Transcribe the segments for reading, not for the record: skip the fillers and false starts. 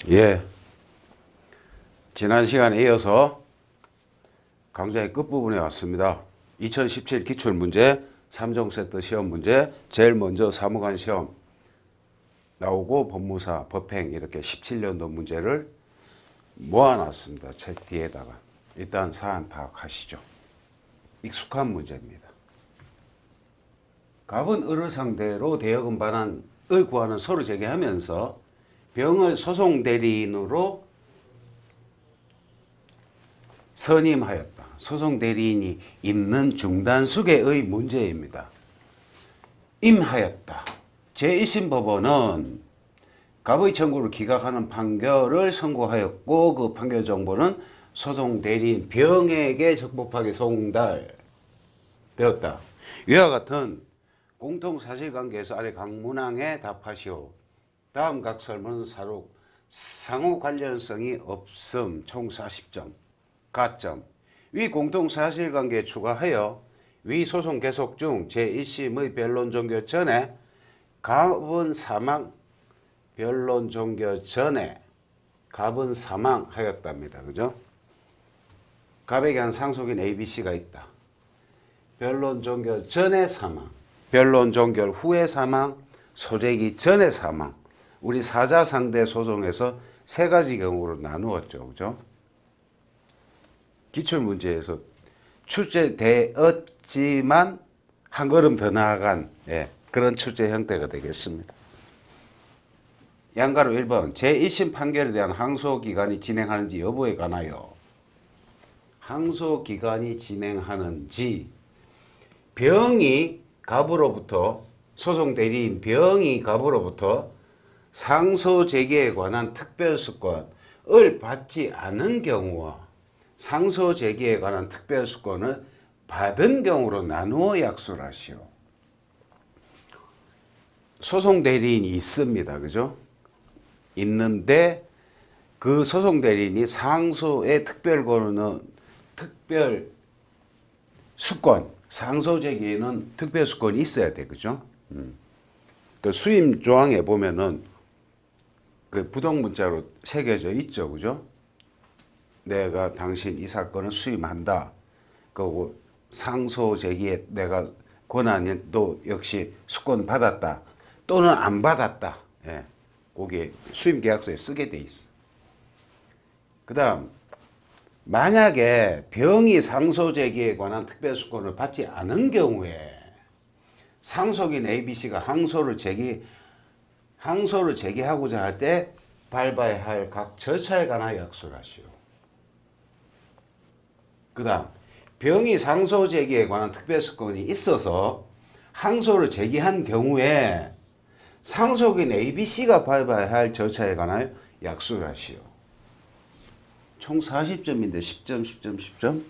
예, 지난 시간에 이어서 강좌의 끝부분에 왔습니다. 2017 기출문제 3종 세트 시험 문제, 제일 먼저 사무관 시험 나오고 법무사, 법행 이렇게 17년도 문제를 모아놨습니다. 책 뒤에다가. 일단 사안 파악하시죠. 익숙한 문제입니다. 갑은 을을 상대로 대여금 반환을 구하는 서류 제기하면서 병을 소송 대리인으로 선임하였다. 소송 대리인이 있는 중단수계의 문제입니다. 임하였다. 제1심 법원은 갑의 청구를 기각하는 판결을 선고하였고 그 판결 정보는 소송 대리인 병에게 적법하게 송달되었다. 이와 같은 공통 사실관계에서 아래 각 문항에 답하시오. 다음 각 설문은 사록 상호 관련성이 없음 총 40점. 가점. 위 공통 사실관계에 추가하여 위 소송 계속 중 제1심의 변론 종결 전에 갑은 사망 변론 종결 전에 갑은 사망하였답니다. 그죠? 갑에게 한 상속인 ABC가 있다. 변론 종결 전에 사망, 변론 종결 후에 사망, 소재기 전에 사망. 우리 사자 상대 소송에서 세 가지 경우로 나누었죠. 그죠? 기출문제에서 출제되었지만 한 걸음 더 나아간 그런 출제 형태가 되겠습니다. 양가로 1번 제1심 판결에 대한 항소기간이 진행하는지 여부에 관하여 항소기간이 진행하는지 병이 갑으로부터 소송 대리인 병이 갑으로부터 상소 제기에 관한 특별수권을 받지 않은 경우와 상소 제기에 관한 특별수권을 받은 경우로 나누어 약수를 하시오. 소송 대리인이 있습니다. 그죠? 있는데 그 소송 대리인이 상소의 특별권은 특별수권, 상소 제기에는 특별수권이 있어야 돼. 그죠? 그 수임 조항에 보면은 그 부동문자로 새겨져 있죠. 그죠? 내가 당신 이 사건을 수임한다. 그리고 상소 제기에 내가 권한도 역시 수권 받았다. 또는 안 받았다. 거기에 수임계약서에 쓰게 돼 있어. 그 다음 만약에 병이 상소 제기에 관한 특별수권을 받지 않은 경우에 상속인 ABC가 항소를 제기하고자 할 때 밟아야 할 각 절차에 관하여 약수를 하시오. 그 다음 병이 상소 제기에 관한 특별수권이 있어서 항소를 제기한 경우에 상속인 ABC가 밟아야 할 절차에 관하여 약수를 하시오. 총 40점인데 10점, 10점, 10점?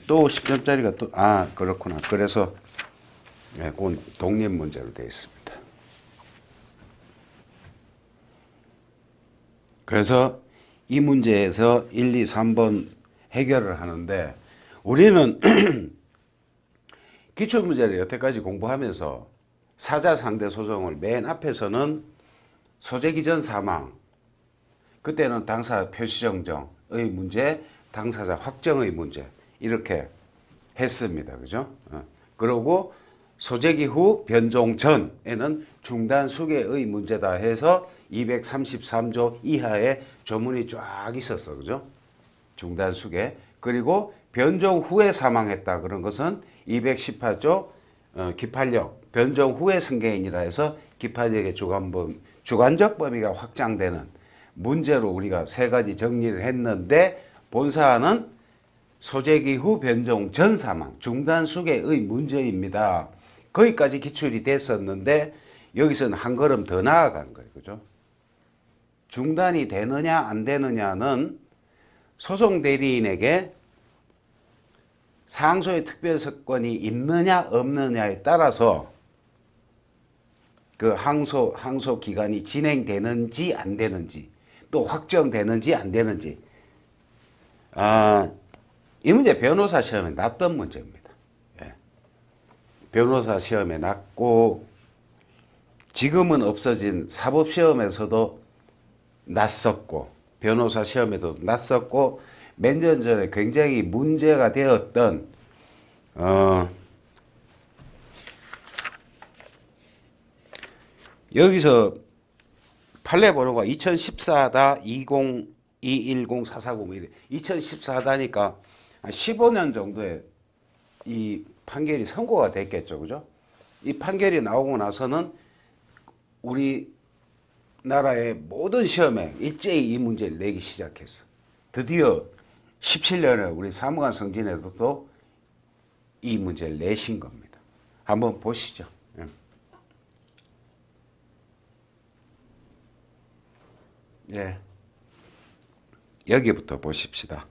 또 10점짜리가 또, 그렇구나. 그래서 그건 독립문제로 되어 있습니다. 그래서 이 문제에서 1, 2, 3번 해결을 하는데 우리는 기출문제를 여태까지 공부하면서 사자 상대 소송을 맨 앞에서는 소재기 전 사망, 그때는 당사 표시정정의 문제, 당사자 확정의 문제 이렇게 했습니다. 그죠? 그리고 소재기 후 변종 전에는 중단 수계의 문제다 해서 233조 이하의 조문이 쫙 있었어. 그죠? 중단 수계. 그리고 변종 후에 사망했다. 그런 것은 218조 기판력. 변종 후에 승계인이라 해서 기판력의 주관적 범위가 확장되는 문제로 우리가 세 가지 정리를 했는데 본사안은 소재기 후 변종 전 사망, 중단 수계의 문제입니다. 거기까지 기출이 됐었는데 여기서는 한 걸음 더 나아간 거예요. 그죠? 중단이 되느냐 안 되느냐는 소송 대리인에게 상소의 특별수권이 있느냐 없느냐에 따라서 그 항소 기간이 진행되는지 안 되는지 또 확정되는지 안 되는지 이 문제 변호사 시험에 났던 문제입니다. 변호사 시험에 났고 지금은 없어진 사법시험에서도 낯섰고 변호사 시험에도 낯섰고 몇 년 전에 굉장히 문제가 되었던 여기서 판례 번호가 2014-20-210-440 2014다니까 15년 정도에 이 판결이 선고가 됐겠죠. 그죠? 이 판결이 나오고 나서는 우리나라의 모든 시험에 일제히 이 문제를 내기 시작했어. 드디어 17년에 우리 사무관 성진에서도 이 문제를 내신 겁니다. 한번 보시죠. 예. 여기부터 보십시다.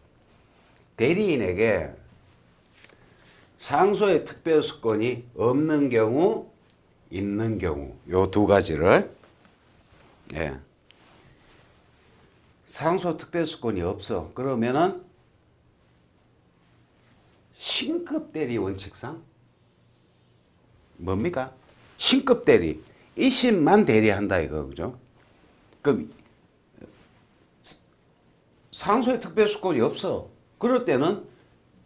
대리인에게 상소의 특별수권이 없는 경우, 있는 경우 요 두 가지를 상소 특별수권이 없어. 그러면은 신급 대리 원칙상 뭡니까? 신급 대리 1심만 대리한다 이거 그죠? 그럼 상소의 특별수권이 없어. 그럴 때는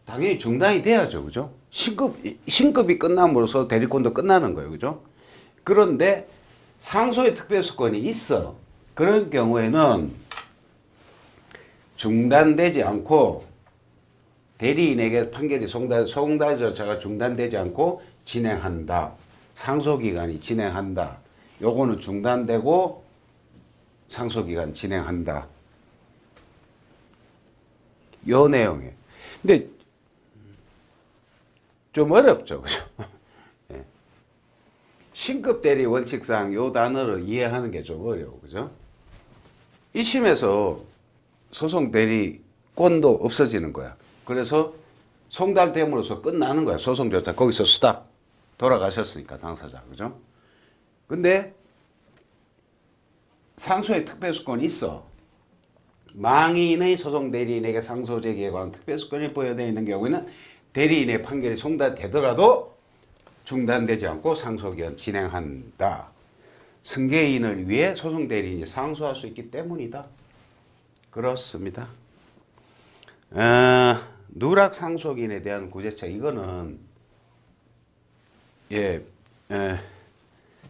당연히 중단이 돼야죠. 그죠? 신급이 끝남으로써 대리권도 끝나는 거예요. 그죠? 그런데 상소의 특별수권이 있어. 그런 경우에는 중단되지 않고 대리인에게 판결이 송달 절차가 중단되지 않고 진행한다. 상소기간이 진행한다. 요거는 중단되고 상소기간 진행한다. 요 내용이에요. 근데 좀 어렵죠. 그죠? 예. 신급 대리 원칙상 요 단어를 이해하는 게 좀 어려워. 그죠? 1심에서 소송 대리권도 없어지는 거야. 그래서 송달됨으로써 끝나는 거야. 소송 절차. 거기서 수다. 돌아가셨으니까 당사자. 그죠? 근데 상소의 특별수권이 있어. 망인의 소송 대리인에게 상소 제기에 관한 특별수권이 부여되어 있는 경우에는 대리인의 판결이 송달되더라도 중단되지 않고 상소기간 진행한다. 승계인을 위해 소송 대리인이 상소할 수 있기 때문이다. 그렇습니다. 누락 상소기인에 대한 구제차 이거는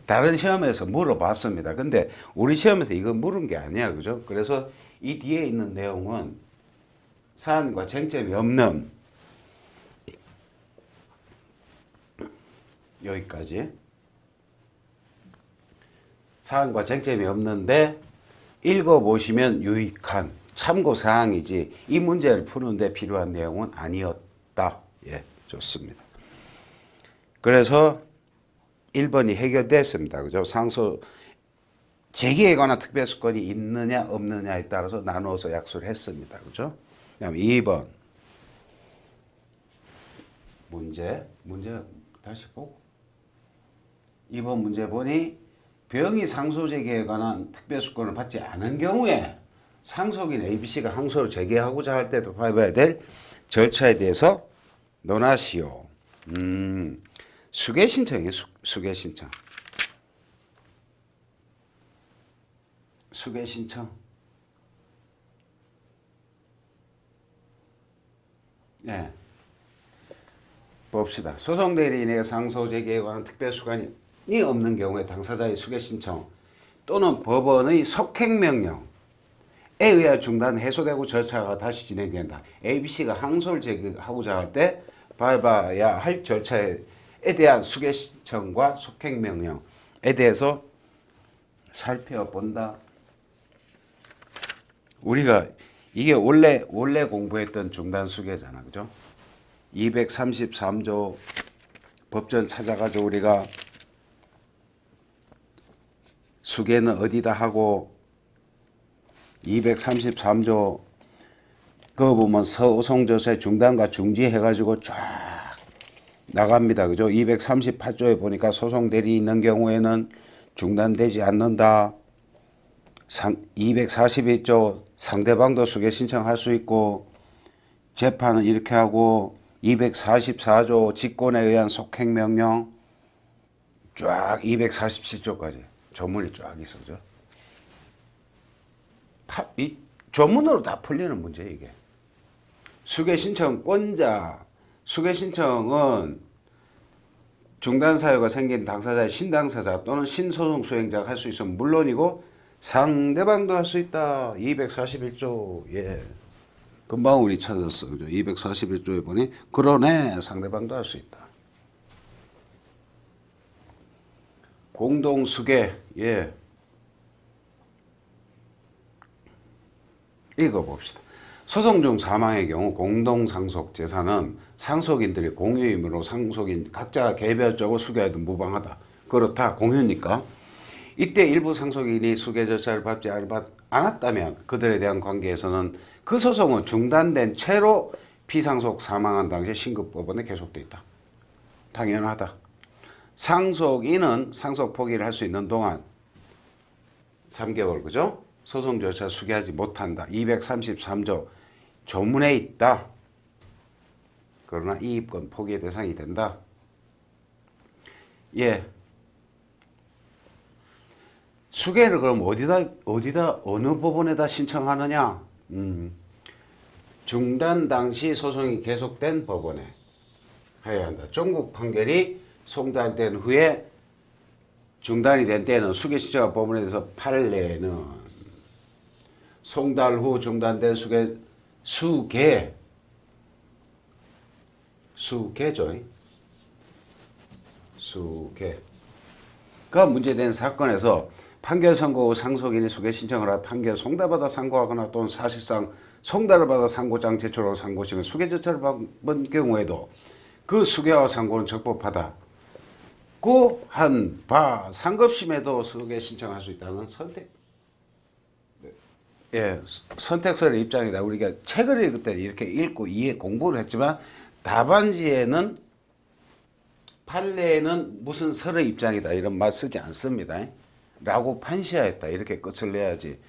다른 시험에서 물어봤습니다. 근데 우리 시험에서 이거 물은 게 아니야. 그죠? 그래서 이 뒤에 있는 내용은 사안과 쟁점이 없는 여기까지 사안과 쟁점이 없는데 읽어보시면 유익한 참고사항이지 이 문제를 푸는데 필요한 내용은 아니었다. 예, 좋습니다. 그래서 1번이 해결됐습니다. 그죠? 상소 제기에 관한 특별수권이 있느냐 없느냐에 따라서 나누어서 약수를 했습니다. 그죠? 그다음 2번 문제 다시 보고 2번 문제 보니 병이 상소 제기에 관한 특별수권을 받지 않은 경우에 상속인 ABC가 항소를 제기하고자 할 때도 밟아야 될 절차에 대해서 논하시오. 수개 신청이에요. 수개 신청. 수개 신청. 네. 봅시다. 소송 대리인에게 상소 제기에 관한 특별수권이 없는 경우에 당사자의 수개 신청 또는 법원의 석행명령에 의하여 중단 해소되고 절차가 다시 진행된다. ABC가 항소를 제기하고자 할 때 밟아야 할 절차에 대한 수개 신청과 속행명령에 대해서 살펴본다. 우리가 이게 원래 공부했던 중단 수개잖아. 그죠? 233조 법전 찾아가지고 우리가 수개는 어디다 하고 233조 그거 보면 소송조사의 중단과 중지 해가지고 쫙 나갑니다. 그죠? 238조에 보니까 소송 대리 있는 경우에는 중단되지 않는다. 241조 상대방도 수개 신청할 수 있고 재판은 이렇게 하고 244조 직권에 의한 속행명령 쫙 247조까지 조문이 쫙 있어죠. 이 조문으로 다 풀리는 문제 이게. 수계 신청권자, 수계 신청은 중단 사유가 생긴 당사자의 신당사자 또는 신소송 수행자가 할 수 있으면 물론이고 상대방도 할 수 있다. 241조. 예. 금방 우리 찾았어. 그죠? 241조에 보니 그러네. 상대방도 할 수 있다. 공동수계. 예. 읽어봅시다. 소송 중 사망의 경우 공동상속 재산은 상속인들이 공유이므로 상속인 각자 개별적으로 수계하여도 무방하다. 그렇다. 공유니까. 이때 일부 상속인이 수계 절차를 밟지 않았다면 그들에 대한 관계에서는 그 소송은 중단된 채로 피상속 사망한 당시 신급법원에 계속돼 있다. 당연하다. 상속인은 상속 포기를 할 수 있는 동안 3개월 그죠? 소송 절차 수계하지 못한다. 233조 조문에 있다. 그러나 이입권 포기의 대상이 된다. 예. 수계를 그럼 어디다 어느 법원에다 신청하느냐? 중단 당시 소송이 계속된 법원에 해야 한다. 종국 판결이 송달된 후에 중단이 된 때는 수계 신청한 법원에 대해서 판례는 송달 후 중단된 수계죠. 수계가 문제된 사건에서 판결 선고 후 상속인이 수계 신청을 하여 판결 송달받아 상고하거나 또는 사실상 송달을 받아 상고장 제출하고 상고심에 수계 절차를 밟은 경우에도 그 수계와 상고는 적법하다고 한 바 상급심에도 수계 신청할 수 있다는 선택설의 입장이다. 우리가 책을 읽을 때 이렇게 읽고 이해 공부를 했지만 답안지에는 판례는 무슨 설의 입장이다 이런 말 쓰지 않습니다. 라고 판시하였다 이렇게 끝을 내야지.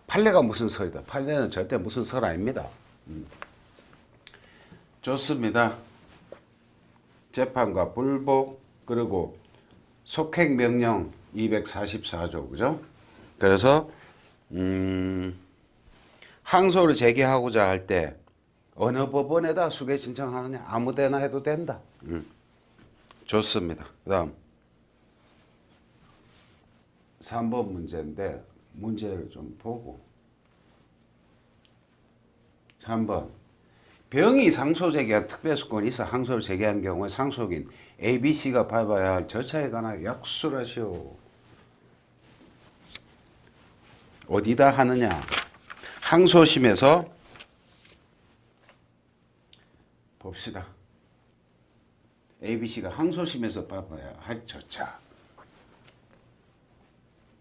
판례가 무슨 설이다. 판례는 절대 무슨 설 아닙니다. 좋습니다. 재판과 불복 그리고 속행명령 244조 그죠? 그래서 항소를 제기하고자 할 때 어느 법원에다 수계 신청하느냐 아무데나 해도 된다. 좋습니다. 그 다음 3번 문제인데 문제를 좀 보고 3번 병이 상소 제기한 특별수권이 있어 항소를 제기한 경우에 상속인 ABC가 밟아야 할 절차에 관하여 약술하시오. 어디다 하느냐? 항소심에서 봅시다. ABC가 항소심에서 밟아야 할 절차.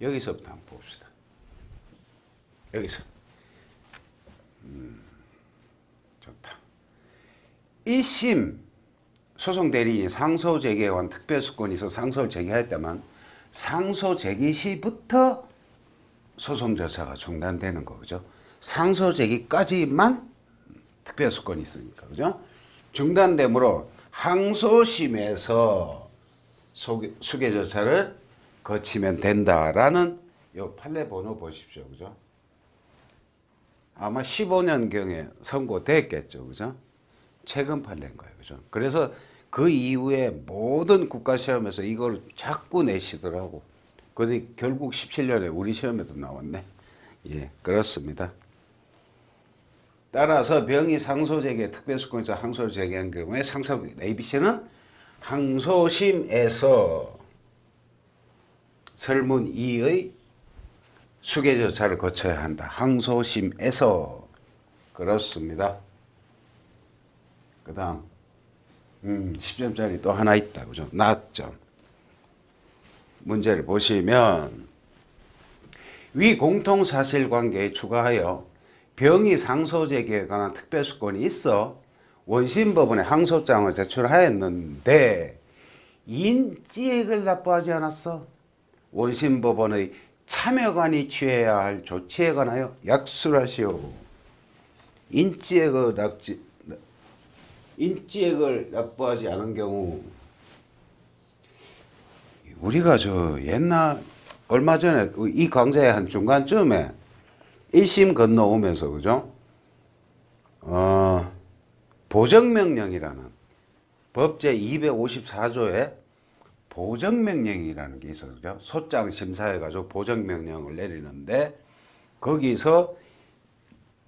여기서부터 한번 봅시다. 여기서. 좋다. 1심 소송 대리인이 상소 제기에 관한 특별수권이 있어 상소를 제기했다면 상소 제기 시부터 소송 절차가 중단되는 거죠. 상소 제기까지만 특별수권이 있으니까 그죠? 중단되므로 항소심에서 수계 절차를 거치면 된다라는 요 판례 번호 보십시오. 그죠? 아마 15년경에 선고됐겠죠. 그죠? 최근 판례인 거예요. 그죠? 그래서 그 이후에 모든 국가시험에서 이걸 자꾸 내시더라고. 그런데 결국 17년에 우리 시험에도 나왔네. 예, 그렇습니다. 따라서 병이 상소제기에 특별수권에서 항소를 제기한 경우에 상소인 ABC는 항소심에서 설문 2의 수계 절차를 거쳐야 한다. 항소심에서. 그렇습니다. 그 다음 10점짜리 또 하나 있다. 그죠? 나점. 문제를 보시면 위 공통사실관계에 추가하여 병이 상소제기에 관한 특별수권이 있어 원심법원에 항소장을 제출하였는데 인지액을 납부하지 않았어. 원심법원의 참여관이 취해야 할 조치에 관하여 약술하시오. 인지액을 납부하지 않은 경우 우리가 저 옛날 얼마 전에 이 강좌의 한 중간쯤에 1심 건너오면서 그죠? 보정명령이라는 법제 254조에 보정명령이라는 게 있어요. 그죠? 소장 심사해가지고 보정명령을 내리는데 거기서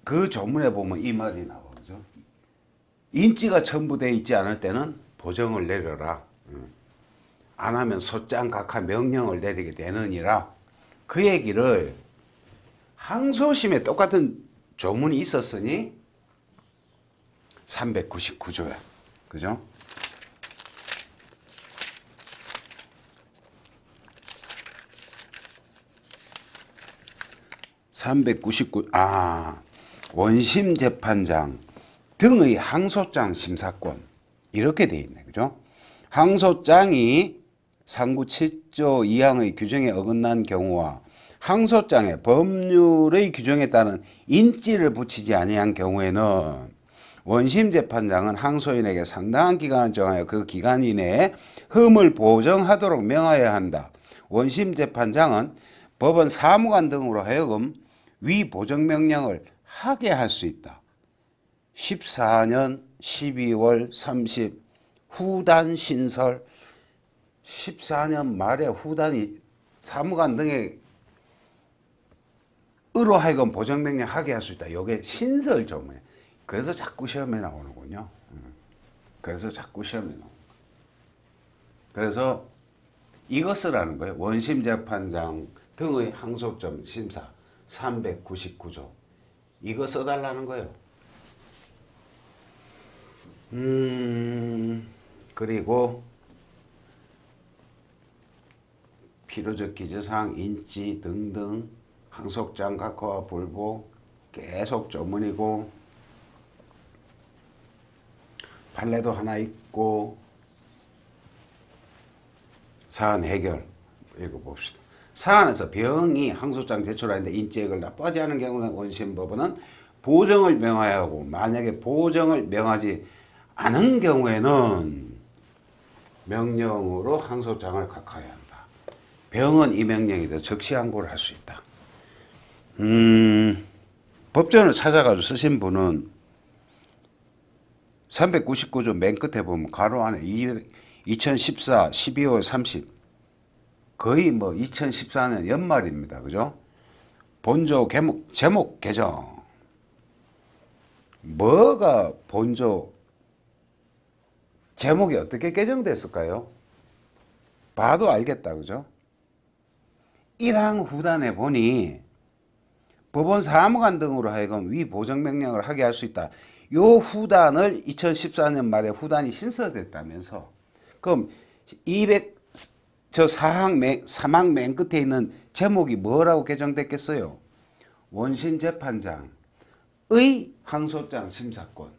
그 조문에 보면 이 말이 나오죠. 인지가 첨부되어 있지 않을 때는 보정을 내려라. 안 하면 소장 각하 명령을 내리게 되느니라. 그 얘기를 항소심에 똑같은 조문이 있었으니 399조야. 그죠? 원심 재판장 등의 항소장 심사권 이렇게 돼 있네. 그죠? 항소장이 상구 7조 2항의 규정에 어긋난 경우와 항소장에 법률의 규정에 따른 인지를 붙이지 아니한 경우에는 원심 재판장은 항소인에게 상당한 기간을 정하여 그 기간 이내에 흠을 보정하도록 명하여야 한다. 원심 재판장은 법원 사무관 등으로 하여금 위 보정명령을 하게 할 수 있다. 14년 12월 30 후단 신설 14년 말에 후단이 사무관 등에 으로 하여금 보정명령 하게 할 수 있다. 이게 신설 조문이에요. 그래서 자꾸 시험에 나오는군요. 그래서 자꾸 시험에 나오는 거예요. 그래서 이것을 하는 거예요. 원심 재판장 등의 항소점 심사 399조. 이거 써달라는 거예요. 그리고 필요적 기재사항, 인지 등등 항소장 각하와 불복 계속 조문이고 판례도 하나 있고 사안 해결 읽어봅시다. 사안에서 병이 항소장 제출하는데 인지액을 납부하지 않은 경우는 원심법원은 보정을 명하여야 하고 만약에 보정을 명하지 않은 경우에는 명령으로 항소장을 각하해야 한다. 병은 이 명령에 대해 적시항고를 할 수 있다. 법전을 찾아가지고 쓰신 분은 399조 맨 끝에 보면 가로 안에 2014 12월 30 거의 뭐 2014년 연말입니다. 그죠? 본조 제목 개정. 뭐가 본조 제목이 어떻게 개정됐을까요? 봐도 알겠다. 그죠? 1항 후단에 보니 법원 사무관 등으로 하여금 위 보정명령을 하게 할 수 있다. 요 후단을 2014년 말에 후단이 신설됐다면서 그럼 3항 맨 끝에 있는 제목이 뭐라고 개정됐겠어요? 원심 재판장의 항소장 심사권.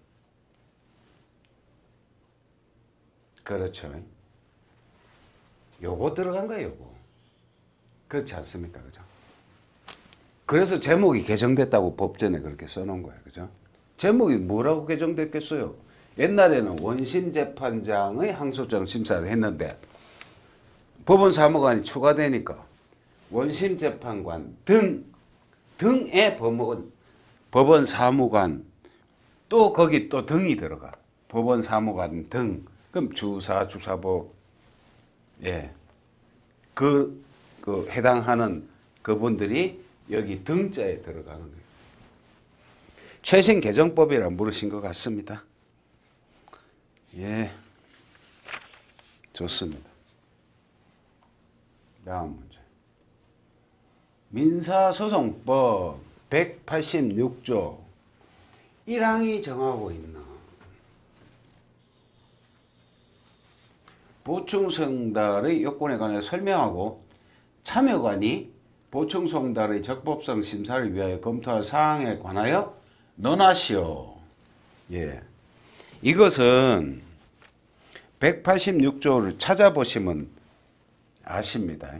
그렇죠. 요거 들어간 거예요. 요거. 그렇지 않습니까? 그죠? 그래서 제목이 개정됐다고 법전에 그렇게 써놓은 거예요. 그죠? 제목이 뭐라고 개정됐겠어요? 옛날에는 원심 재판장의 항소장 심사를 했는데 법원 사무관이 추가되니까 원심 재판관 등의 법목은 법원 사무관 또 거기 또 등이 들어가. 법원 사무관 등. 그럼 주사, 주사보 그 해당하는 그분들이 여기 등자에 들어가는 거예요. 최신 개정법이라 물으신 것 같습니다. 예, 좋습니다. 다음 문제. 민사소송법 186조 1항이 정하고 있는 보충송달의 요건에 관해 설명하고 참여관이 보충송달의 적법성 심사를 위하여 검토할 사항에 관하여 논하시오. 예. 이것은 186조를 찾아보시면 아십니다.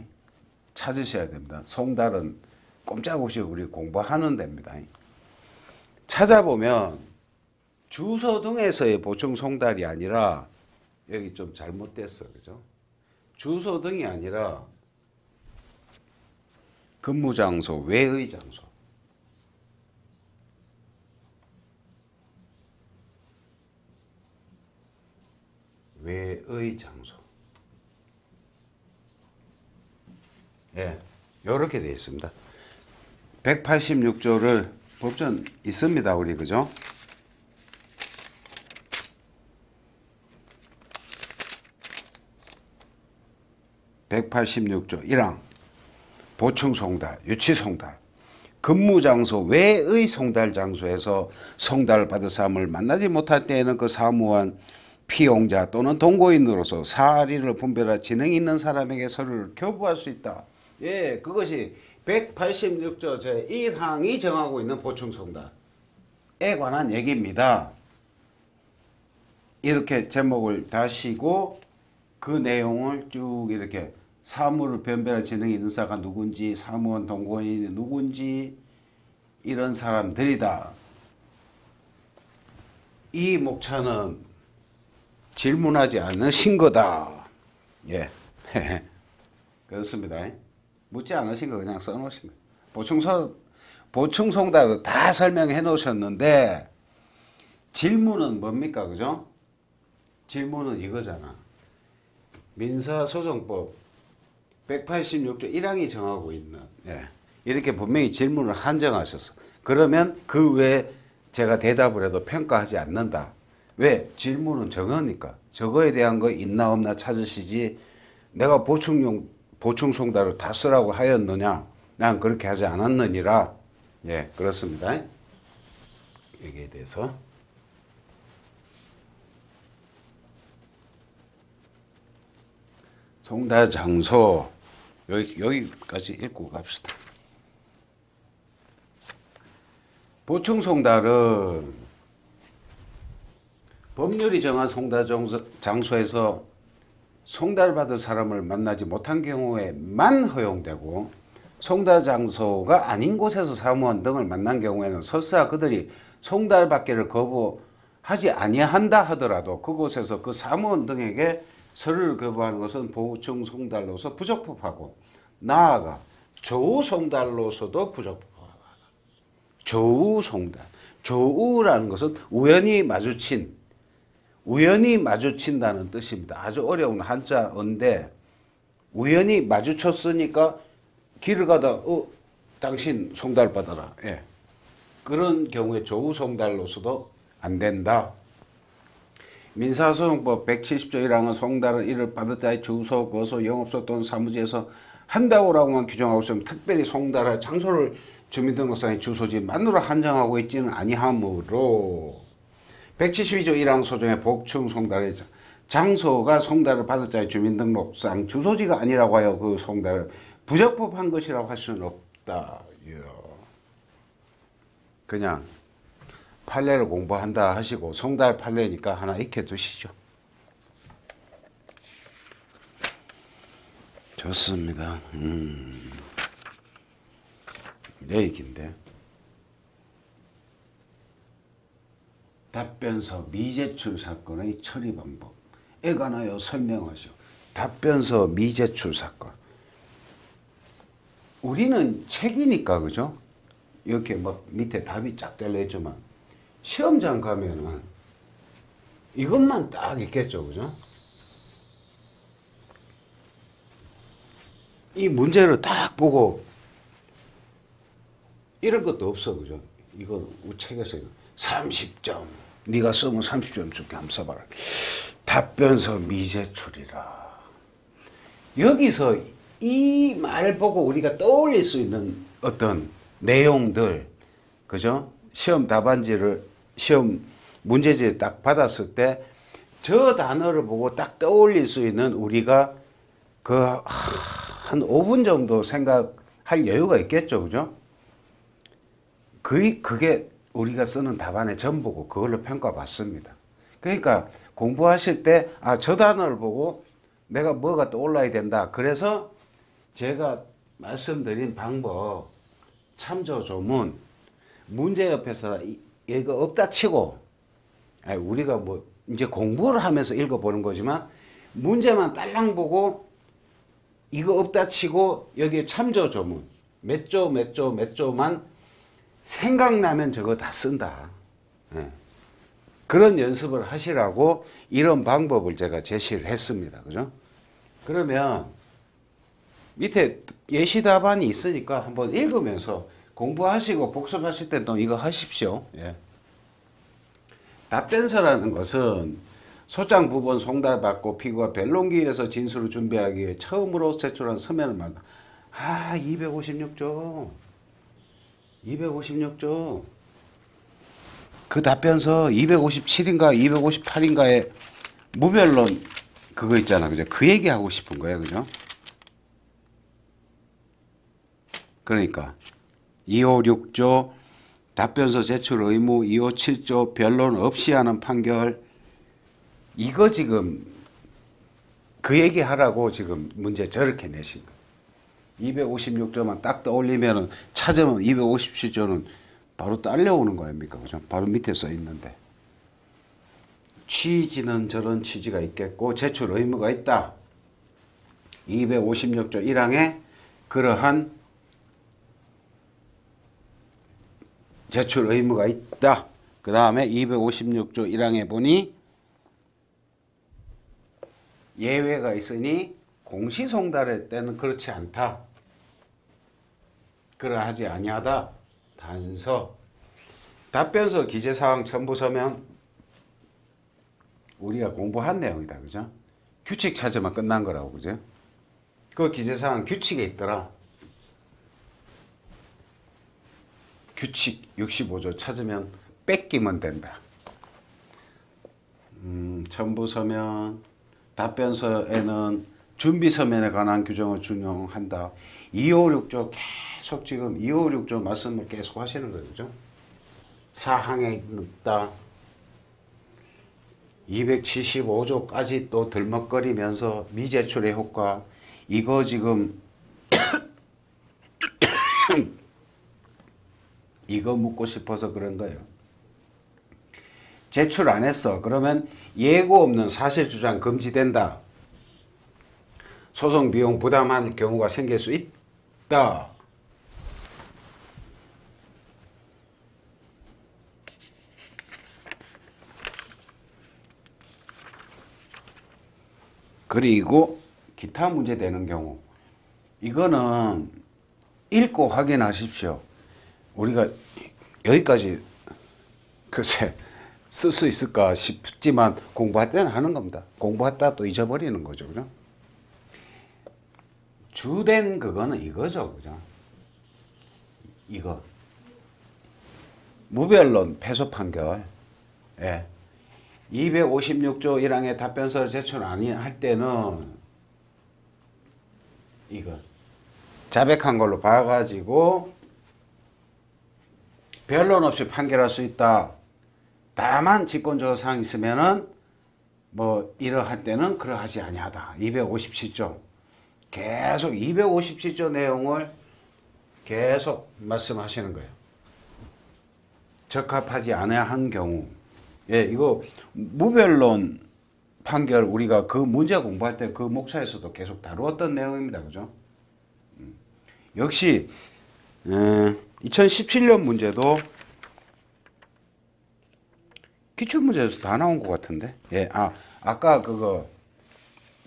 찾으셔야 됩니다. 송달은 꼼짝없이 우리 공부하는 데입니다. 찾아보면 주소 등에서의 보충 송달이 아니라 여기 좀 잘못됐어. 그죠? 주소 등이 아니라 근무장소, 외의 장소. 외의 장소. 예, 요렇게 되어 있습니다. 186조를 법전 있습니다, 우리, 그죠? (186조) 1항 보충 송달, 유치 송달. 근무 장소 외의 송달 장소에서 송달을 받은 사람을 만나지 못할 때에는 그 사무원, 피용자 또는 동거인으로서 사리를 분별할 지능이 있는 사람에게 서류를 교부할 수 있다. 예, 그것이 186조 제1항이 정하고 있는 보충 송달에 관한 얘기입니다. 이렇게 제목을 다시고 그 내용을 쭉 이렇게 사무를 변별할 지능이 있는 사가 누군지, 사무원, 동거인이 누군지, 이런 사람들이다. 이 목차는 질문하지 않으신 거다. 예. 그렇습니다. 묻지 않으신 거 그냥 써놓으신 거. 보충 송달을 다 설명해 놓으셨는데, 질문은 뭡니까? 그죠? 질문은 이거잖아. 민사소송법 186조 1항이 정하고 있는, 예, 이렇게 분명히 질문을 한정하셨어. 그러면 그 외에 제가 대답을 해도 평가하지 않는다. 왜? 질문은 정하니까. 저거에 대한 거 있나 없나 찾으시지, 내가 보충 송달을 다 쓰라고 하였느냐? 난 그렇게 하지 않았느니라. 예, 그렇습니다. 여기에 대해서. 송달 장소. 여기까지 읽고 갑시다. 보충 송달은 법률이 정한 송달 장소에서 송달받을 사람을 만나지 못한 경우에만 허용되고, 송달 장소가 아닌 곳에서 사무원 등을 만난 경우에는 설사 그들이 송달받기를 거부하지 아니한다 하더라도 그곳에서 그 사무원 등에게 서류를 거부하는 것은 보충 송달로서 부적법하고, 나아가 조우 송달로서도 부적법하다. 조우 송달. 조우라는 것은 우연히 마주친다는 뜻입니다. 아주 어려운 한자어인데, 우연히 마주쳤으니까 길을 가다 당신 송달 받아라. 예. 그런 경우에 조우 송달로서도 안 된다. 민사소송법 170조 1항은 송달은 이를 받을 자의 주소, 거소, 영업소 또는 사무지에서 한다고라고만 규정하고 있으면 특별히 송달할 장소를 주민등록상의 주소지만으로 한정하고 있지는 아니하므로 172조 1항 소정의 보충 송달의 장소가 송달을 받을 자의 주민등록상 주소지가 아니라고 하여 그 송달을 부적법한 것이라고 할 수는 없다. 그냥 판례를 공부한다 하시고 송달 판례니까 하나 익혀 두시죠. 좋습니다. 얘기인데, 답변서 미제출 사건의 처리 방법에 관하여 설명하시오. 답변서 미제출 사건. 우리는 책이니까, 그죠? 이렇게 막 밑에 답이 쫙 달려 있지만 시험장 가면은 이것만 딱 있겠죠, 그죠? 이 문제를 딱 보고 이런 것도 없어, 그죠? 이거 책에서 30점, 네가 쓰면 30점 줄게, 한번 써봐라. 답변서 미제출이라. 여기서 이 말 보고 우리가 떠올릴 수 있는 어떤 내용들, 그죠? 시험 답안지를, 시험 문제지를 딱 받았을 때 저 단어를 보고 딱 떠올릴 수 있는, 우리가 한 5분 정도 생각할 여유가 있겠죠, 그죠? 그게 우리가 쓰는 답안의 전부고 그걸로 평가받습니다. 그러니까 공부하실 때, 저 단어를 보고 내가 뭐가 떠올라야 된다. 그래서 제가 말씀드린 방법, 참조 조문, 문제 옆에서 이거 없다 치고, 우리가 뭐 이제 공부를 하면서 읽어보는 거지만, 문제만 딸랑 보고 이거 없다 치고 여기에 참조 조문, 몇 조만 생각나면 저거 다 쓴다. 예. 그런 연습을 하시라고 이런 방법을 제가 제시를 했습니다. 그죠? 그러면 밑에 예시 답안이 있으니까 한번 읽으면서 공부하시고 복습하실 때 또 이거 하십시오. 예. 답변서라는 것은 소장 부분 송달받고 피고가 변론기일에서 진술을 준비하기 위해 처음으로 제출한 서면을 말한다. 256조. 256조. 그 답변서 257인가 258인가에 무변론 그거 있잖아. 그죠? 그 얘기 하고 싶은 거예요. 그죠? 그러니까 256조 답변서 제출 의무, 257조 변론 없이 하는 판결, 이거 지금 그 얘기 하라고 지금 문제 저렇게 내신 거예요. 256조만 딱 떠올리면 찾으면 257조는 바로 딸려오는 거 아닙니까? 그죠? 바로 밑에 써 있는데. 취지는 저런 취지가 있겠고 제출 의무가 있다. 256조 1항에 그러한 제출 의무가 있다. 그 다음에 256조 1항에 보니 예외가 있으니 공시송달의 때는 그렇지 않다. 그러하지 아니하다. 단서. 답변서 기재사항 첨부 서면 우리가 공부한 내용이다. 그죠? 규칙 찾으면 끝난 거라고. 그죠? 그 기재사항 규칙에 있더라. 규칙 65조 찾으면 뺏기면 된다. 첨부 서면, 답변서에는 준비 서면에 관한 규정을 준용한다. 256조 계속 지금 256조 말씀을 계속 하시는 거죠. 그죠? 사항에 있다. 275조까지 또 들먹거리면서 미제출의 효과, 이거 지금 이거 묻고 싶어서 그런 거예요. 제출 안 했어. 그러면 예고 없는 사실 주장 금지된다. 소송 비용 부담할 경우가 생길 수 있다. 그리고 기타 문제 되는 경우, 이거는 읽고 확인하십시오. 우리가 여기까지 글쎄 쓸 수 있을까 싶지만 공부할 때는 하는 겁니다. 공부했다 또 잊어버리는 거죠. 그죠? 주된 그거는 이거죠. 그죠? 이거. 무변론 패소 판결. 예. 256조 1항의 답변서를 제출 할 때는 이거. 자백한 걸로 봐가지고 변론 없이 판결할 수 있다. 다만 직권적으로 사항이 있으면은 뭐 이러할 때는 그러하지 아니하다. 257조. 계속 257조 내용을 계속 말씀하시는 거예요. 적합하지 않은 경우. 예, 이거 무변론 판결 우리가 그 문제 공부할 때 그 목차에서도 계속 다루었던 내용입니다. 그죠? 역시 2017년 문제도 기출문제에서 다 나온 것 같은데. 예, 아까 그거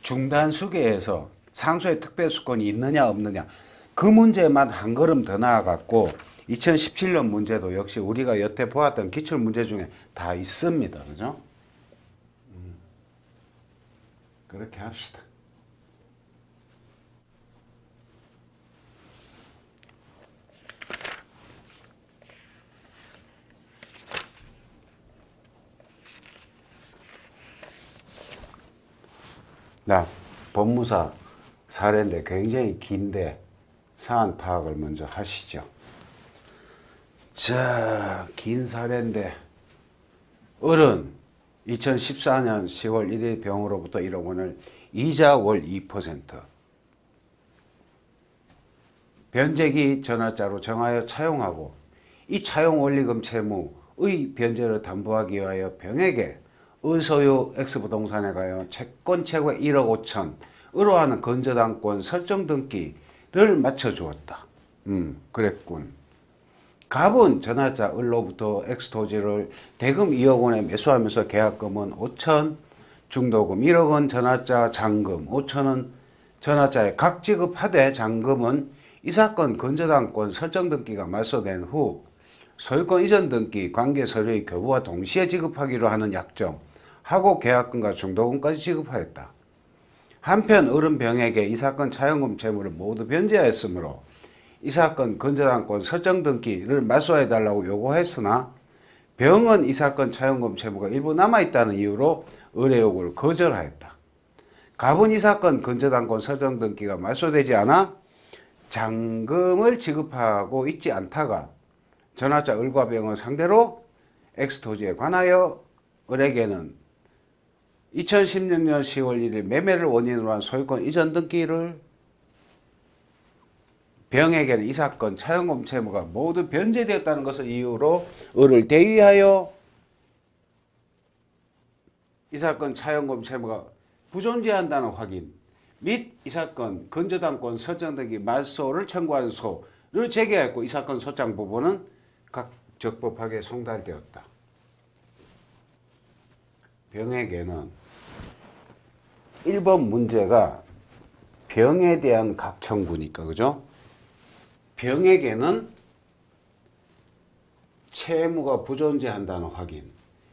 중단수계에서 상소의 특별수권이 있느냐 없느냐 그 문제만 한 걸음 더 나아갔고 2017년 문제도 역시 우리가 여태 보았던 기출문제 중에 다 있습니다. 그죠? 그렇게 합시다. 나 법무사 사례인데 굉장히 긴데 사안 파악을 먼저 하시죠. 자, 긴 사례인데 어른 2014년 10월 1일 병으로부터 1억 원을 이자 월 2% 변제기 전화자로 정하여 차용하고 이 차용 원리금 채무의 변제를 담보하기 위하여 병에게 의소유 X부동산에 가여 채권 최고 1억 5천으로 하는 건저당권 설정 등기를 맞춰주었다. 그랬군. 갑은 전화자 을로부터 X토지를 대금 2억 원에 매수하면서 계약금은 5천, 중도금 1억 원, 전화자 잔금 5천 원, 전화자에 각 지급하되 잔금은 이 사건 건저당권 설정 등기가 말소된 후 소유권 이전 등기 관계 서류의 교부와 동시에 지급하기로 하는 약정 하고 계약금과 중도금까지 지급하였다. 한편 을은 병에게 이 사건 차용금 채무를 모두 변제하였으므로 이 사건 건저당권 설정 등기를 말소해달라고 요구했으나 병은 이 사건 차용금 채무가 일부 남아있다는 이유로 을의 요구를 거절하였다. 갑은 이 사건 건저당권 설정 등기가 말소되지 않아 잔금을 지급하고 있지 않다가 전화자 을과 병을 상대로 X토지에 관하여 을에게는 2016년 10월 1일 매매를 원인으로 한 소유권 이전 등기를 병에게는 이 사건 차용금 채무가 모두 변제되었다는 것을 이유로 을을 대위하여 이 사건 차용금 채무가 부존재한다는 확인 및 이 사건 건저당권 설정 등기 말소를 청구하는 소를 제기하였고 이 사건 소장 부분은 각 적법하게 송달되었다. 병에게는 1번 문제가 병에 대한 각 청구니까 그죠? 병에게는 채무가 부존재한다는 확인,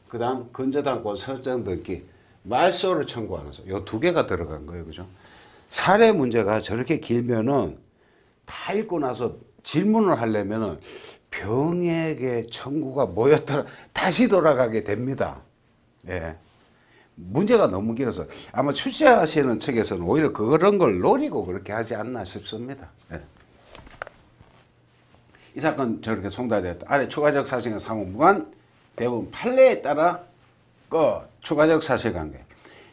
그 다음 건저당권 설정 등기 말소를 청구하는 소, 요 두 개가 들어간 거예요. 그죠? 사례 문제가 저렇게 길면은 다 읽고 나서 질문을 하려면은 병에게 청구가 뭐였더라 다시 돌아가게 됩니다. 예. 문제가 너무 길어서 아마 출제하시는 측에서는 오히려 그런 걸 노리고 그렇게 하지 않나 싶습니다. 예. 이 사건 저렇게 송달되었다. 아래 추가적 사실과 상호무관 대부분 판례에 따라 추가적 사실관계.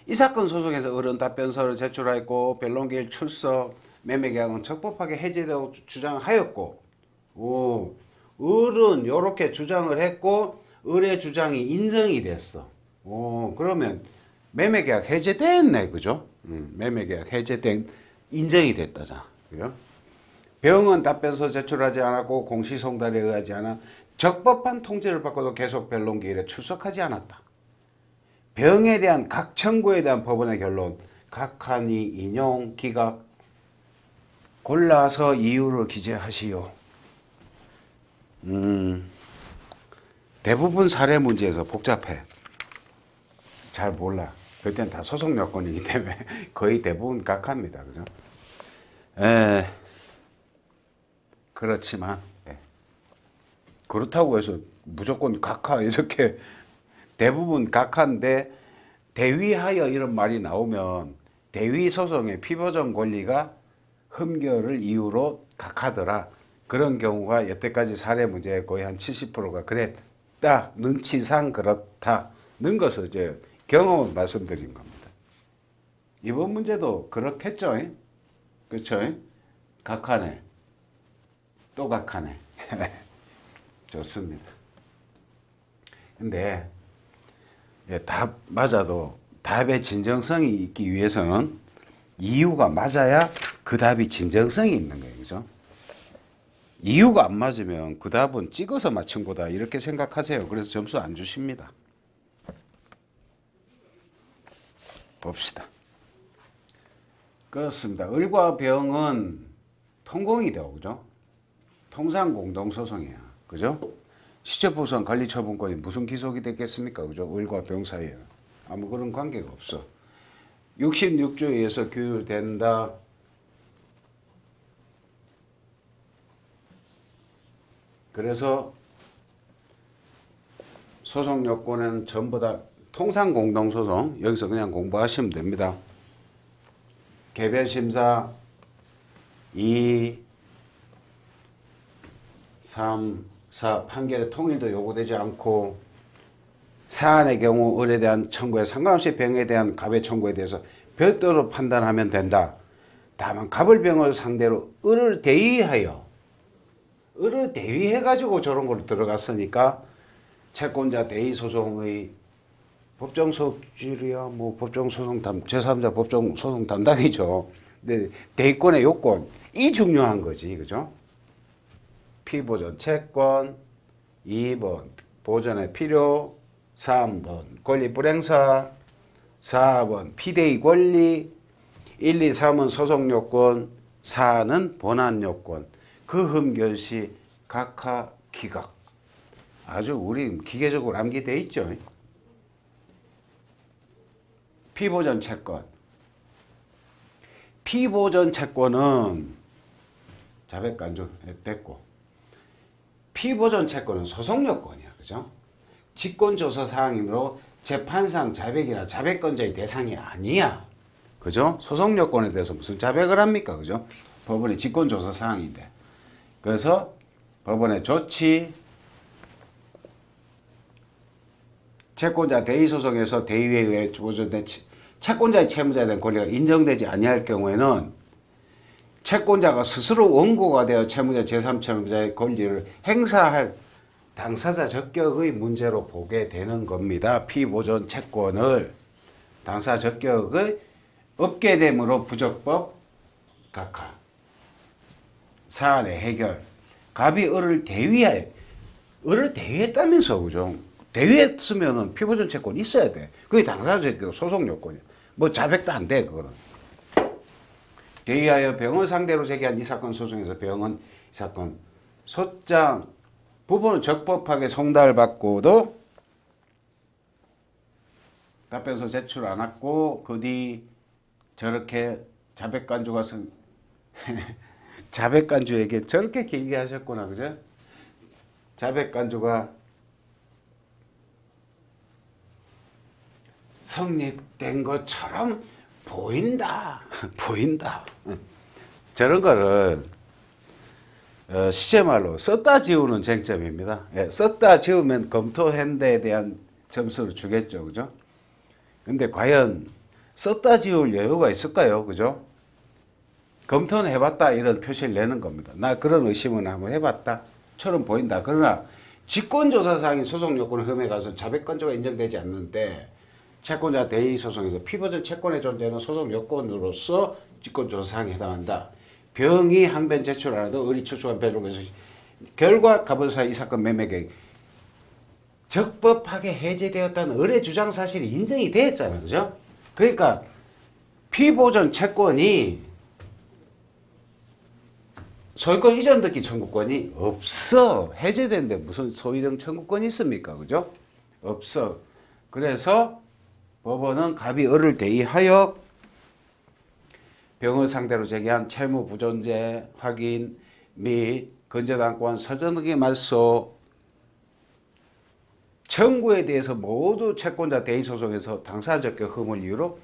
이 사건 소속에서 을은 답변서를 제출하였고 변론기일 출석 매매계약은 적법하게 해제되고 주장하였고 을은 이렇게 주장을 했고 을의 주장이 인정이 됐어. 그러면 매매계약 해제됐네. 그죠? 매매계약 해제된 인정이 됐다잖아. 그죠? 병은 답변서 제출하지 않았고 공시송달에 의하지 않아 적법한 통지를 받고도 계속 변론기일에 출석하지 않았다. 병에 대한 각 청구에 대한 법원의 결론 각하니 인용 기각 골라서 이유를 기재하시오. 대부분 사례 문제에서 복잡해. 잘 몰라. 그때는 다 소송 요건이기 때문에 거의 대부분 각하입니다. 그죠? 그렇지만 그렇다고 해서 무조건 각하 이렇게 대부분 각하인데 대위하여 이런 말이 나오면 대위 소송의 피보전 권리가 흠결을 이유로 각하더라. 그런 경우가 여태까지 사례 문제의 거의 한 70%가 그랬다. 눈치상 그렇다는 것을 이제 경험을 말씀드린 겁니다. 이번 문제도 그렇겠죠? 그렇죠? 각하네. 또 각하네. 좋습니다. 근데 답 맞아도 답의 진정성이 있기 위해서는 이유가 맞아야 그 답이 진정성이 있는 거예요. 그죠? 이유가 안 맞으면 그 답은 찍어서 맞춘 거다 이렇게 생각하세요. 그래서 점수 안 주십니다. 봅시다. 그렇습니다. 을과 병은 통공이 되고 그죠? 통상공동소송이야. 그죠? 시체보상 관리처분권이 무슨 기속이 됐겠습니까? 그죠? 을과 병 사이에 아무 그런 관계가 없어. 66조에 의해서 규율된다. 그래서 소송 요건은 전부 다 통상공동소송 여기서 그냥 공부하시면 됩니다. 개별심사 2, 3, 4 판결의 통일도 요구되지 않고 사안의 경우 을에 대한 청구에 상관없이 병에 대한 갑의 청구에 대해서 별도로 판단하면 된다. 다만 갑을 병을 상대로 을을 대위해가지고 저런 걸 들어갔으니까 채권자 대위 소송의 법정소질이야 뭐 법정소송 제3자 법정소송 담당이죠. 근데 대위권의 요건 이 중요한 거지. 그죠? 피보전 채권, 2번 보전의 필요, 3번 권리 불행사, 4번 피대의 권리, 1, 2, 3은 소송요건, 4는 본안요건, 그 흠결시 각하 기각. 아주 우리 기계적으로 암기되어 있죠. 피보전 채권. 피보전 채권은 자백간주 됐고, 피보전 채권은 소송요건이야. 그죠? 직권조서 사항이므로 재판상 자백이나 자백권자의 대상이 아니야. 그죠? 소송요건에 대해서 무슨 자백을 합니까? 그죠? 법원의 직권조서 사항인데. 그래서 법원의 조치, 채권자 대의소송에서 대의에 의해 보존된 채권자의 채무자에 대한 권리가 인정되지 아니할 경우에는 채권자가 스스로 원고가 되어 채무자 제3채무자의 권리를 행사할 당사자 적격의 문제로 보게 되는 겁니다. 피보전 채권을 당사자 적격의 없게 되므로 부적법 각하. 사안의 해결. 갑이 을을 대위했다면서, 그죠? 대위했으면은 피보전 채권이 있어야 돼. 그게 당사자 적격 소송 요건이야. 뭐 자백도 안 돼, 그거는. 대위하여 병을 상대로 제기한 이 사건 소송에서 병은 이 사건 소장 부부는 적법하게 송달을 받고도 답변서 제출 안 했고, 그 뒤 저렇게 자백간주가 자백간주에게 저렇게 길게 하셨구나, 그죠? 자백간주가 성립된 것처럼 보인다. 보인다. 저런 거를 시제말로 썼다 지우는 쟁점입니다. 예, 썼다 지우면 검토한 데에 대한 점수를 주겠죠. 그죠? 근데 과연 썼다 지울 여유가 있을까요? 그죠? 검토는 해봤다 이런 표시를 내는 겁니다. 나 그런 의심은 한번 해봤다 처럼 보인다. 그러나 직권조사상의 소송요건을 흠에 가서 자백간주가 인정되지 않는데 채권자 대의소송에서 피보전 채권의 존재는 소송요건으로서 직권조사상에 해당한다. 병이 항변 제출 안 해도 을이 추측한 변론에서 결과 갑을사의 이 사건 매매계획 적법하게 해제되었다는 을의 주장 사실이 인정이 되었잖아요. 그죠? 그러니까 피보전 채권이 소유권 이전 등기 청구권이 없어. 해제된데 무슨 소유등 청구권이 있습니까? 그죠? 없어. 그래서 법원은 갑이 을을 대의하여 병을 상대로 제기한 채무 부존재 확인 및 건재당권 서전등기 말소 청구에 대해서 모두 채권자 대의소송에서 당사자 적격 흠을 이유로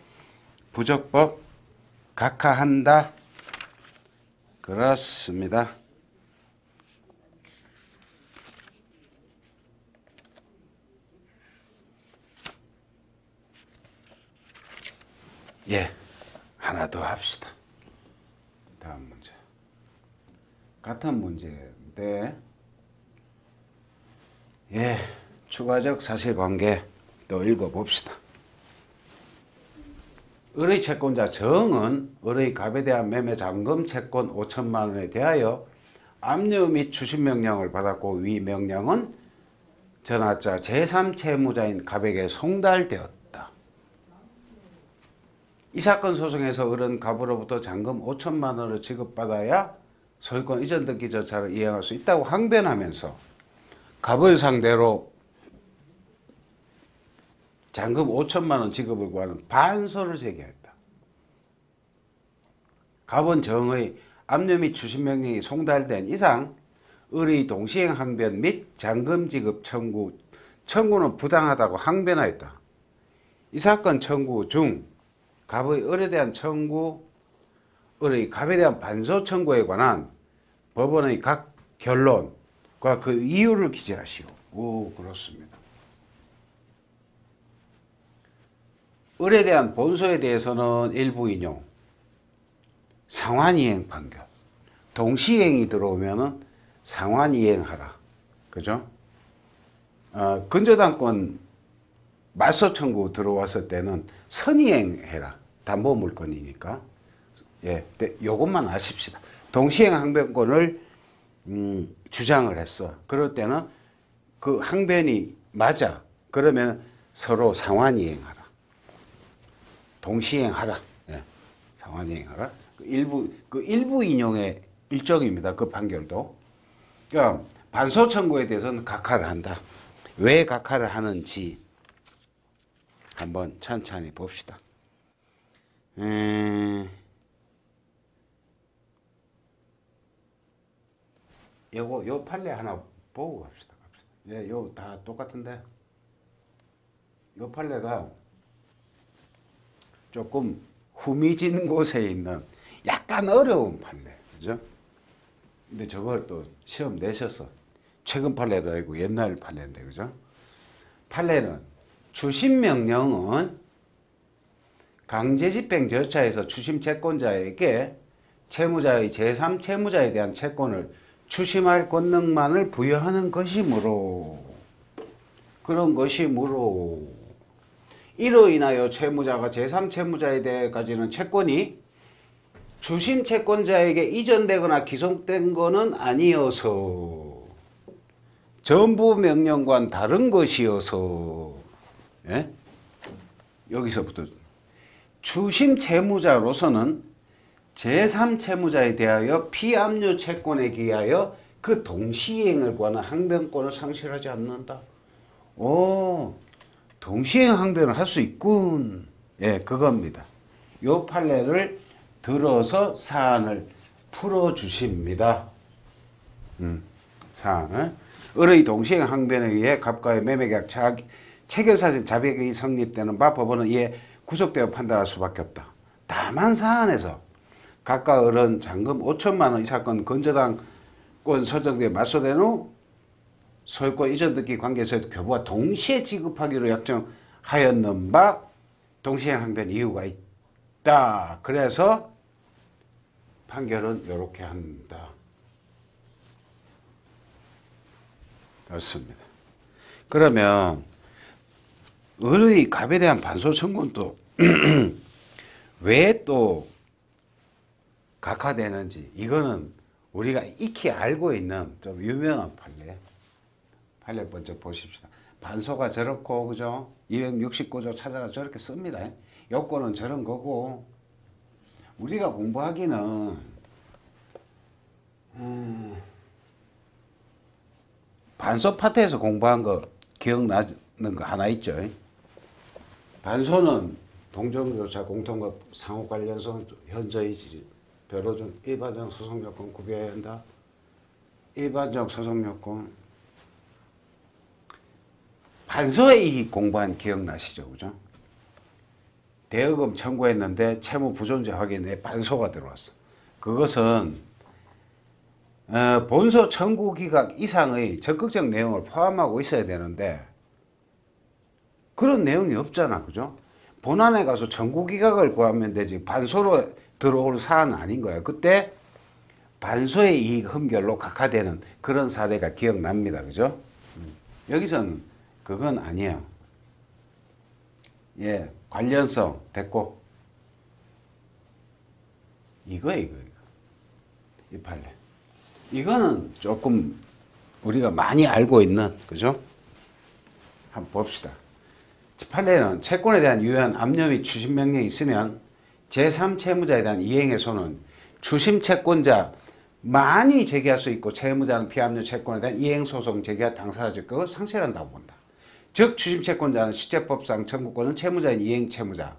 부적법 각하한다. 그렇습니다. 예, 하나 더 합시다. 다음 문제. 같은 문제인데, 예, 추가적 사실관계 또 읽어봅시다. 을의 채권자 정은 을의 갑에 대한 매매 잔금 채권 5천만 원에 대하여 압류 및 추심 명령을 받았고 위 명령은 전하자 제3채무자인 갑에게 송달되었다. 이 사건 소송에서 을은 갑으로부터 잔금 5천만 원을 지급받아야 소유권 이전 등기 절차를 이행할 수 있다고 항변하면서 갑을 상대로 잔금 5천만 원 지급을 구하는 반소를 제기했다. 갑은 정의 압류 및 추심 명령이 송달된 이상 을의 동시행 항변 및 잔금 지급 청구는 부당하다고 항변하였다. 이 사건 청구 중 갑의 을에 대한 청구, 을의 갑에 대한 반소 청구에 관한 법원의 각 결론과 그 이유를 기재하시오. 오, 그렇습니다. 을에 대한 본소에 대해서는 일부 인용, 상환이행 판결, 동시행이 들어오면은 상환이행하라, 그죠? 근저당권 말소 청구 들어왔을 때는 선이행해라, 담보 물건이니까. 예, 요것만 아십시다. 동시행 항변권을 주장을 했어. 그럴 때는 그 항변이 맞아. 그러면 서로 상환이행하라. 동시행하라. 예. 상환이행하라. 그 일부 인용의 일정입니다. 그 판결도. 그러니까 반소 청구에 대해서는 각하를 한다. 왜 각하를 하는지 한번 천천히 봅시다. 요 판례 하나 보고 갑시다. 예, 요 다 똑같은데. 요 판례가 조금 후미진 곳에 있는 약간 어려운 판례. 그죠? 근데 저걸 또 시험 내셨어. 최근 판례도 아니고 옛날 판례인데, 그죠? 판례는 추심 명령은 강제집행 절차에서 추심 채권자에게 채무자의 제3채무자에 대한 채권을 추심할 권능만을 부여하는 것이므로 그런 것이므로 이로 인하여 채무자가 제3채무자에 대해 가지는 채권이 추심 채권자에게 이전되거나 기속된 것은 아니어서 전부 명령과는 다른 것이어서 예? 여기서부터 추심 채무자로서는 제3채무자에 대하여 피압류 채권에 기하여 그 동시행을 구하는 항변권을 상실하지 않는다. 오, 동시행 항변을 할 수 있군. 예, 그겁니다. 요 판례를 들어서 사안을 풀어주십니다. 사안을. 을의 동시행 항변에 의해 갑과의 매매계약 체결사실 자백이 성립되는 바 법원은 이에 구속되어 판단할 수밖에 없다. 다만 사안에서 갑과 을은 잔금 5천만 원 이 사건 건저당권 서정대에 맞소된 후 소유권 이전 등기 관계에서 교부와 동시에 지급하기로 약정하였는 바 동시행 항변 이유가 있다. 그래서 판결은 이렇게 한다. 그렇습니다. 그러면 을의 갑에 대한 반소 청구는 또 왜 또 각하되는지 이거는 우리가 익히 알고 있는 좀 유명한 판례. 판례 먼저 보십시다. 반소가 저렇고 그죠? 269조 찾아가 저렇게 씁니다. 요건은 저런 거고 우리가 공부하기는 반소 파트에서 공부한 거 기억나는 거 하나 있죠. 반소는 동정조차 공통과 상호관련성 현저히 별호중 일반적 소송요건 구별해야 한다. 일반적 소송요건 반소의 이익 공부한 기억나시죠? 그죠? 대여금 청구했는데 채무 부존재 확인에 반소가 들어왔어. 그것은 본소 청구 기각 이상의 적극적 내용을 포함하고 있어야 되는데 그런 내용이 없잖아. 그죠? 본안에 가서 청구 기각을 구하면 되지 반소로 들어올 사안은 아닌 거야. 그때 반소의 이익 흠결로 각하되는 그런 사례가 기억납니다. 그죠? 여기서는 그건 아니에요. 예, 관련성 됐고 이거예요. 이 판례. 이거는 조금 우리가 많이 알고 있는 그죠? 한번 봅시다. 판례는 채권에 대한 유효한 압류 및 추심 명령이 있으면 제3채무자에 대한 이행의 손은 추심 채권자만이 제기할 수 있고 채무자는 피압류 채권에 대한 이행소송 제기할 당사자 적격을 상실한다고 본다. 즉 추심 채권자는 실제법상 청구권은 채무자인 이행 채무자에게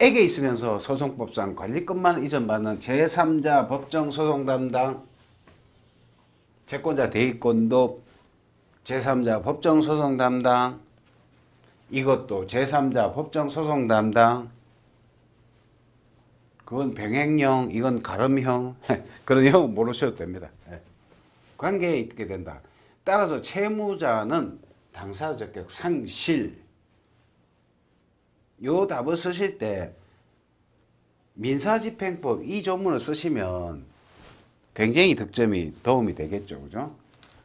있으면서 소송법상 관리권만 이전받는 제3자 법정 소송 담당 채권자 대의권도 제3자 법정 소송 담당 이것도 제3자 법정 소송 담당 그건 병행형 이건 가름형 그런 형 모르셔도 됩니다. 관계에 있게 된다. 따라서 채무자는 당사자 적격 상실 요 답을 쓰실 때 민사집행법 이 조문을 쓰시면 굉장히 득점이 도움이 되겠죠. 그죠?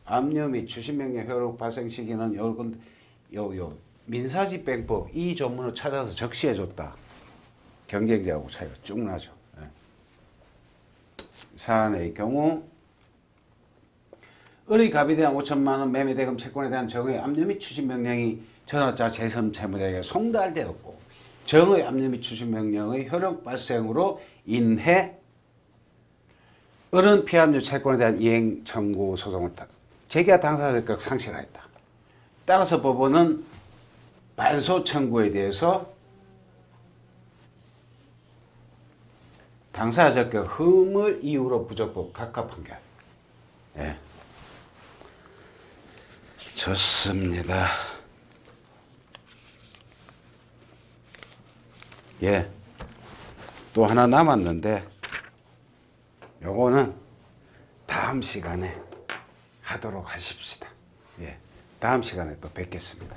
압류 및 추심명령 효력 발생 시기는 요 민사집행법 이 조문을 찾아서 적시해 줬다. 경쟁자하고 차이가 쭉 나죠. 사안의 경우 을의 갑에 대한 5천만 원 매매대금 채권에 대한 정의 압류 및 추진 명령이 전업자 재선 채무자에게 송달되었고 정의 압류 및 추진 명령의 효력 발생으로 인해 을은 피압류 채권에 대한 이행 청구 소송을 제기한 당사자 적격 상실하였다. 따라서 법원은 반소 청구에 대해서 당사자 적격 흠을 이유로 부적법 각하 판결. 예. 좋습니다. 예. 또 하나 남았는데 요거는 다음 시간에 하도록 하십시다. 예. 다음 시간에 또 뵙겠습니다.